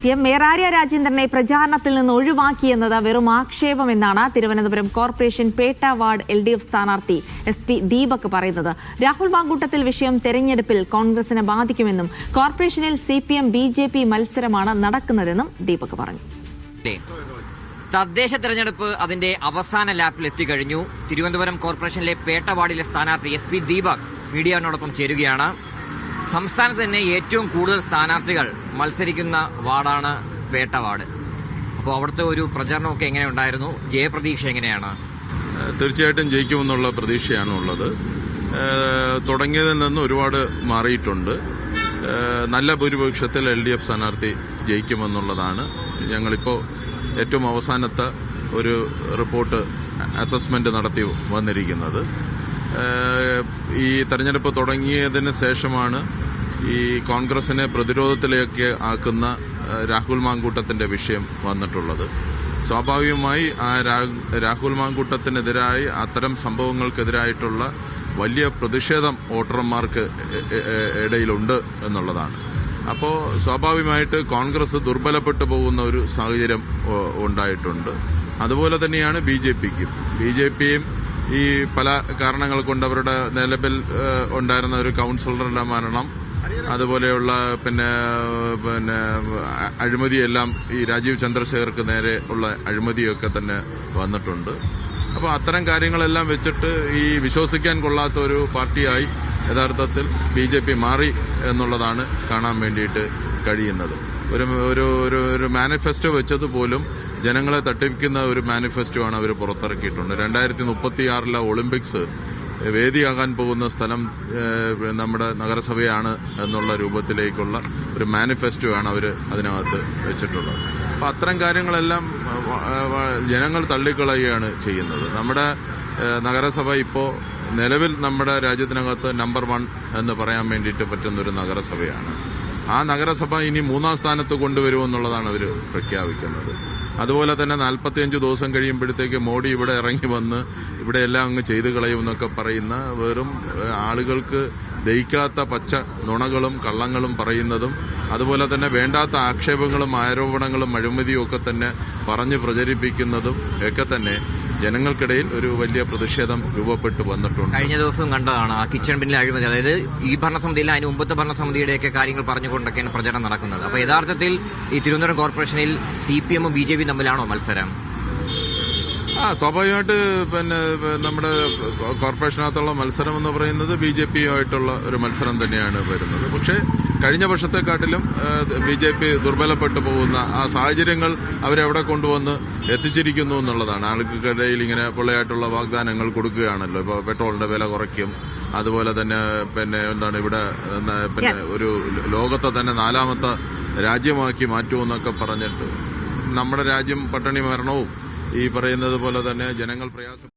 മേറാര്യ രാജേന്ദ്രനെ പ്രചാരണത്തിൽ നിന്ന് ഒഴിവാക്കിയെന്നത് വെറും ആക്ഷേപമെന്നാണ് Thiruvananthapuram corporation Pettah ward LDF സ്ഥാനാർത്ഥി SP ദീപക് പറയുന്നത്. രാഹുൽ മാങ്കൂട്ടത്തിൽ വിഷയം തെരഞ്ഞെടുപ്പിൽ കോൺഗ്രസിനെ ബാധിക്കുമെന്നും കോർപ്പറേഷനിൽ CPM BJP മത്സരമാണ് നടക്കുന്നതെന്നും ദീപക് പറഞ്ഞു. തദ്ദേശ തെരഞ്ഞെടുപ്പ് അതിന്റെ അവസാന ലാപ്പിൽ എത്തിക്കഴിഞ്ഞു. തിരുവനന്തപുരം കോർപ്പറേഷനിലെ പേട്ട വാർഡിലെ സ്ഥാനാർത്ഥി SP ദീപക് മീഡിയയോടൊപ്പം ചേരുകയാണ്. സംസ്ഥാനത്ത് തന്നെ ഏറ്റവും കൂടുതൽ സ്ഥാനാർത്ഥികൾ മത്സരിക്കുന്ന വാർഡാണ് പേട്ട വാർഡ്. അപ്പോൾ അവിടുത്തെ ഒരു പ്രചരണമൊക്കെ എങ്ങനെയുണ്ടായിരുന്നു? ജയപ്രതീക്ഷ എങ്ങനെയാണ്? തീർച്ചയായിട്ടും ജയിക്കുമെന്നുള്ള പ്രതീക്ഷയാണ് ഉള്ളത്. തുടങ്ങിയതിൽ നിന്ന് ഒരുപാട് മാറിയിട്ടുണ്ട്. നല്ല ഭൂരിപക്ഷത്തിൽ LDF സ്ഥാനാർത്ഥി ജയിക്കുമെന്നുള്ളതാണ് ഞങ്ങളിപ്പോൾ ഏറ്റവും അവസാനത്തെ ഒരു റിപ്പോർട്ട് അസസ്മെന്റ് നടത്തി വന്നിരിക്കുന്നത്. ഈ തെരഞ്ഞെടുപ്പ് തുടങ്ങിയതിന് ശേഷമാണ് ഈ കോൺഗ്രസിനെ പ്രതിരോധത്തിലേക്ക് ആക്കുന്ന രാഹുൽ മാങ്കൂട്ടത്തിന്റെ വിഷയം വന്നിട്ടുള്ളത്. സ്വാഭാവികമായി ആ രാഹുൽ മാങ്കൂട്ടത്തിനെതിരായി അത്തരം സംഭവങ്ങൾക്കെതിരായിട്ടുള്ള വലിയ പ്രതിഷേധം വോട്ടർമാർക്ക് ഇടയിലുണ്ട് എന്നുള്ളതാണ്. അപ്പോൾ സ്വാഭാവികമായിട്ട് കോൺഗ്രസ് ദുർബലപ്പെട്ടു പോകുന്ന ഒരു സാഹചര്യം ഉണ്ടായിട്ടുണ്ട്. അതുപോലെ തന്നെയാണ് BJPയും ഈ പല കാരണങ്ങൾ കൊണ്ട് അവരുടെ നിലവിൽ ഉണ്ടായിരുന്ന ഒരു കൗൺസിലറുടെ മരണം, അതുപോലെയുള്ള പിന്നെ അഴിമതിയെല്ലാം ഈ രാജീവ് ചന്ദ്രശേഖർക്ക് നേരെ ഉള്ള അഴിമതിയൊക്കെ തന്നെ വന്നിട്ടുണ്ട്. അപ്പോൾ അത്തരം കാര്യങ്ങളെല്ലാം വെച്ചിട്ട് ഈ വിശ്വസിക്കാൻ കൊള്ളാത്ത ഒരു പാർട്ടിയായി യഥാർത്ഥത്തിൽ BJP മാറി എന്നുള്ളതാണ് കാണാൻ വേണ്ടിയിട്ട് കഴിയുന്നത്. ഒരു മാനിഫെസ്റ്റോ വെച്ചത് പോലും ജനങ്ങളെ തട്ടിപ്പിക്കുന്ന ഒരു മാനിഫെസ്റ്റോ ആണ് അവർ പുറത്തിറക്കിയിട്ടുണ്ട്. 2036 ഒളിമ്പിക്സ് വേദിയാകാൻ പോകുന്ന സ്ഥലം നമ്മുടെ നഗരസഭയാണ് എന്നുള്ള രൂപത്തിലേക്കുള്ള ഒരു മാനിഫെസ്റ്റോ ആണ് അവർ അതിനകത്ത് വെച്ചിട്ടുള്ളത്. അപ്പം അത്തരം കാര്യങ്ങളെല്ലാം ജനങ്ങൾ തള്ളിക്കളയുകയാണ് ചെയ്യുന്നത്. നമ്മുടെ നഗരസഭ ഇപ്പോൾ നിലവിൽ നമ്മുടെ രാജ്യത്തിനകത്ത് നമ്പർ 1 എന്ന് പറയാൻ വേണ്ടിയിട്ട് പറ്റുന്നൊരു നഗരസഭയാണ്. ആ നഗരസഭ ഇനി 3ാം സ്ഥാനത്ത് കൊണ്ടുവരുമെന്നുള്ളതാണ് അവർ പ്രഖ്യാപിക്കുന്നത്. അതുപോലെ തന്നെ 45 ദിവസം കഴിയുമ്പോഴത്തേക്ക് മോഡി ഇവിടെ ഇറങ്ങി വന്ന് ഇവിടെ എല്ലാം അങ്ങ് ചെയ്തു കളയുമെന്നൊക്കെ പറയുന്ന വെറും ആളുകൾക്ക് ദഹിക്കാത്ത പച്ച നുണകളും കള്ളങ്ങളും പറയുന്നതും, അതുപോലെ തന്നെ വേണ്ടാത്ത ആക്ഷേപങ്ങളും ആരോപണങ്ങളും അഴിമതിയും ഒക്കെ തന്നെ പറഞ്ഞ് പ്രചരിപ്പിക്കുന്നതും ഒക്കെ തന്നെ ജനങ്ങൾക്കിടയിൽ ഒരു വലിയ പ്രതിഷേധം രൂപപ്പെട്ടു വന്നിട്ടുണ്ട്. കഴിഞ്ഞ ദിവസം കണ്ടതാണ് ആ കിച്ചൺ ബിന്നിലെ അഴിമതി. അതായത് ഈ ഭരണസമിതിയിൽ അതിന് മുമ്പത്തെ ഭരണസമിതിയുടെയൊക്കെ കാര്യങ്ങൾ പറഞ്ഞുകൊണ്ടൊക്കെയാണ് പ്രചരണം നടക്കുന്നത്. അപ്പോൾ യഥാർത്ഥത്തിൽ ഈ തിരുവനന്തപുരം കോർപ്പറേഷനിൽ CPMഉം BJPയും തമ്മിലാണോ മത്സരം? സ്വാഭാവികമായിട്ട് നമ്മുടെ കോർപ്പറേഷനകത്തുള്ള മത്സരം എന്ന് പറയുന്നത് BJPയുമായിട്ടുള്ള ഒരു മത്സരം തന്നെയാണ് വരുന്നത്. പക്ഷേ കഴിഞ്ഞ വർഷത്തെക്കാട്ടിലും BJP ദുർബലപ്പെട്ടു പോകുന്ന ആ സാഹചര്യങ്ങൾ അവരെവിടെ കൊണ്ടുവന്ന് എത്തിച്ചിരിക്കുന്നു എന്നുള്ളതാണ്. ആൾക്കിടയിൽ ഇങ്ങനെ പൊള്ളയായിട്ടുള്ള വാഗ്ദാനങ്ങൾ കൊടുക്കുകയാണല്ലോ. ഇപ്പോൾ പെട്രോളിന്റെ വില കുറയ്ക്കും, അതുപോലെ തന്നെ ഇവിടെ ഒരു ലോകത്തെ തന്നെ 4ാമത്തെ രാജ്യമാക്കി മാറ്റുമെന്നൊക്കെ പറഞ്ഞിട്ട് നമ്മുടെ രാജ്യം പട്ടിണി മരണവും ഈ പറയുന്നത് പോലെ തന്നെ ജനങ്ങൾ പ്രയാസം